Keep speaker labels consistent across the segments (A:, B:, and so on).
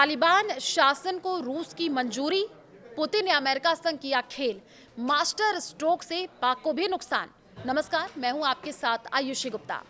A: तालिबान शासन को रूस की मंजूरी, पुतिन ने अमेरिका संग किया खेल, मास्टर स्ट्रोक से पाक को भी नुकसान। नमस्कार, मैं हूं आपके साथ आयुषी गुप्ता।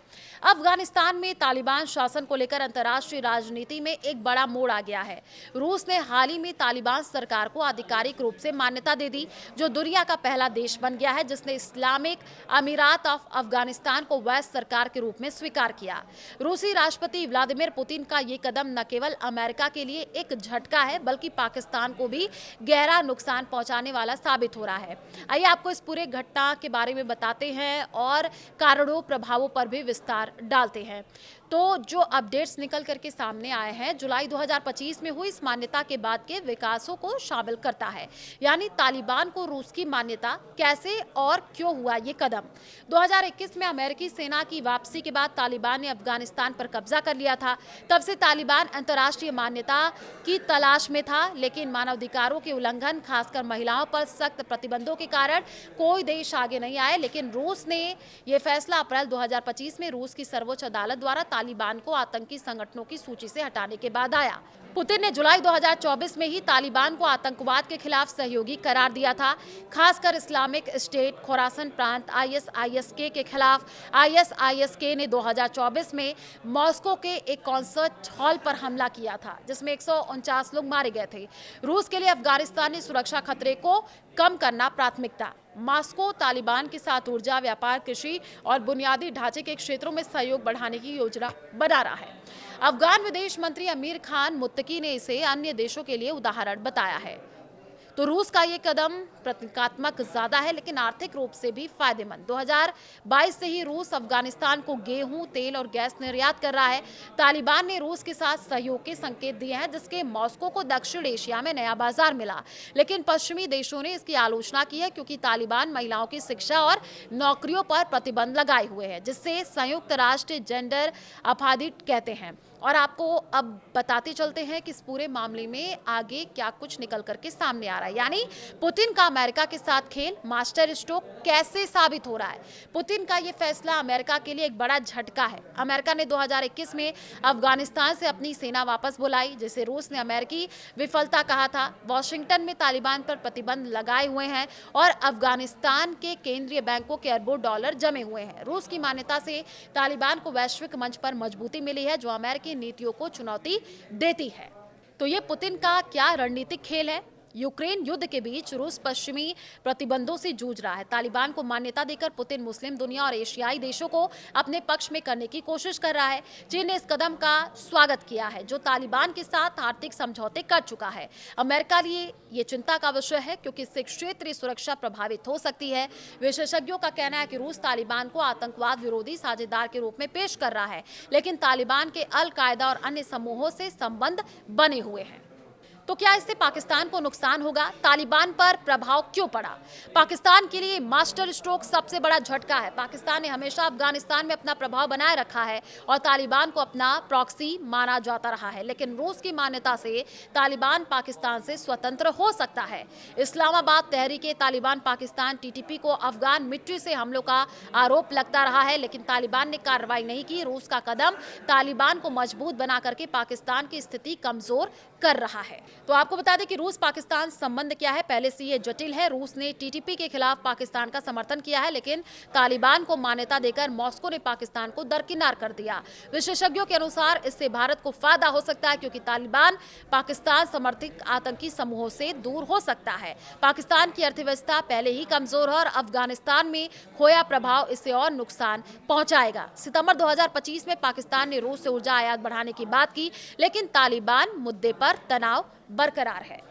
A: अफगानिस्तान में तालिबान शासन को लेकर अंतर्राष्ट्रीय राजनीति में एक बड़ा मोड़ आ गया है। रूस ने हाल ही में तालिबान सरकार को आधिकारिक रूप से मान्यता दे दी, जो दुनिया का पहला देश बन गया है जिसने इस्लामिक अमीरात ऑफ अफगानिस्तान को वैध सरकार के रूप में स्वीकार किया। रूसी राष्ट्रपति व्लादिमीर पुतिन का ये कदम न केवल अमेरिका के लिए एक झटका है, बल्कि पाकिस्तान को भी गहरा नुकसान पहुंचाने वाला साबित हो रहा है। आइए आपको इस पूरे घटना के बारे में बताते हैं और कारणों प्रभावों पर भी विस्तार डालते हैं। तो जो अपडेट्स निकल करके सामने आए हैं, जुलाई 2025 में हुई इस मान्यता के बाद के विकासों को शामिल करता है। यानी तालिबान को रूस की मान्यता कैसे और क्यों हुआ ये कदम। 2021 में अमेरिकी सेना की वापसी के बाद तालिबान ने अफगानिस्तान पर कब्जा कर लिया था। तब से तालिबान अंतर्राष्ट्रीय मान्यता की तलाश में था, लेकिन मानवाधिकारों के उल्लंघन, खासकर महिलाओं पर सख्त प्रतिबंधों के कारण कोई देश आगे नहीं आए। लेकिन रूस ने यह फैसला अप्रैल 2025 में रूस की सर्वोच्च अदालत द्वारा तालिबान को आतंकी संगठनों की सूची से हटाने के बाद आया। पुतिन ने जुलाई 2024 में ही तालिबान को आतंकवाद के खिलाफ सहयोगी करार दिया था, खासकर इस्लामिक स्टेट खोरासन प्रांत ISIS-K के खिलाफ। ISIS-K ने 2024 में मॉस्को के एक कॉन्सर्ट हॉल पर हमला किया था, जिसमें 149 लोग मारे गए थे। रूस के लिए अफगानिस्तानी सुरक्षा खतरे को कम करना प्राथमिकता। मॉस्को तालिबान के साथ ऊर्जा, व्यापार, कृषि और बुनियादी ढांचे के क्षेत्रों में सहयोग बढ़ाने की योजना बना रहा है। अफगान विदेश मंत्री अमीर खान मुत्तकी ने इसे अन्य देशों के लिए उदाहरण बताया है। तो रूस का ये कदम प्रतीकात्मक ज्यादा है, लेकिन आर्थिक रूप से भी फायदेमंद। 2022 से ही रूस अफगानिस्तान को गेहूं, तेल और गैस निर्यात कर रहा है। तालिबान ने रूस के साथ सहयोग के संकेत दिए हैं, जिसके मॉस्को को दक्षिण एशिया में नया बाजार मिला। लेकिन पश्चिमी देशों ने इसकी आलोचना की है, क्योंकि तालिबान महिलाओं की शिक्षा और नौकरियों पर प्रतिबंध लगाए हुए हैं, जिससे संयुक्त राष्ट्र जेंडर अपाथित कहते हैं। और आपको अब बताते चलते हैं कि इस पूरे मामले में आगे क्या कुछ निकल करके सामने आ रहा है। यानी पुतिन का अमेरिका के साथ खेल, मास्टर स्ट्रोक कैसे साबित हो रहा है। पुतिन का ये फैसला अमेरिका के लिए एक बड़ा झटका है। अमेरिका ने 2021 में अफगानिस्तान से अपनी सेना वापस बुलाई, जिसे रूस ने अमेरिकी विफलता कहा था। वॉशिंगटन में तालिबान पर प्रतिबंध लगाए हुए हैं और अफगानिस्तान के केंद्रीय बैंकों के अरबों डॉलर जमे हुए हैं। रूस की मान्यता से तालिबान को वैश्विक मंच पर मजबूती मिली है, जो अमेरिकी नीतियों को चुनौती देती है। तो ये पुतिन का क्या रणनीतिक खेल है। यूक्रेन युद्ध के बीच रूस पश्चिमी प्रतिबंधों से जूझ रहा है। तालिबान को मान्यता देकर पुतिन मुस्लिम दुनिया और एशियाई देशों को अपने पक्ष में करने की कोशिश कर रहा है। चीन ने इस कदम का स्वागत किया है, जो तालिबान के साथ आर्थिक समझौते कर चुका है। अमेरिका लिए ये चिंता का विषय है, क्योंकि इससे क्षेत्रीय सुरक्षा प्रभावित हो सकती है। विशेषज्ञों का कहना है कि रूस तालिबान को आतंकवाद विरोधी साझेदार के रूप में पेश कर रहा है, लेकिन तालिबान के अल कायदा और अन्य समूहों से संबंध बने हुए हैं। तो क्या इससे पाकिस्तान को नुकसान होगा। तालिबान पर प्रभाव क्यों पड़ा। पाकिस्तान के लिए मास्टर स्ट्रोक सबसे बड़ा झटका है। पाकिस्तान ने हमेशा अफगानिस्तान में अपना प्रभाव बनाए रखा है और तालिबान को अपना प्रॉक्सी माना जाता रहा है, लेकिन रूस की मान्यता से तालिबान पाकिस्तान से स्वतंत्र हो सकता है। इस्लामाबाद तहरीके तालिबान पाकिस्तान TTP को अफगान मिट्टी से हमलों का आरोप लगता रहा है, लेकिन तालिबान ने कार्रवाई नहीं की। रूस का कदम तालिबान को मजबूत बना करके पाकिस्तान की स्थिति कमजोर कर रहा है। तो आपको बता दें कि रूस पाकिस्तान संबंध क्या है, पहले से ये जटिल है। रूस ने TTP के खिलाफ पाकिस्तान का समर्थन किया है, लेकिन तालिबान को मान्यता देकर मॉस्को ने पाकिस्तान को दरकिनार कर दिया। विशेषज्ञों के अनुसार इससे भारत को फायदा हो सकता है, क्योंकि तालिबान पाकिस्तान समर्थित आतंकी समूहों से दूर हो सकता है। पाकिस्तान की अर्थव्यवस्था पहले ही कमजोर है और अफगानिस्तान में खोया प्रभाव इससे और नुकसान पहुंचाएगा। सितंबर 2025 में पाकिस्तान ने रूस से ऊर्जा आयात बढ़ाने की बात की, लेकिन तालिबान मुद्दे पर तनाव बरकरार है।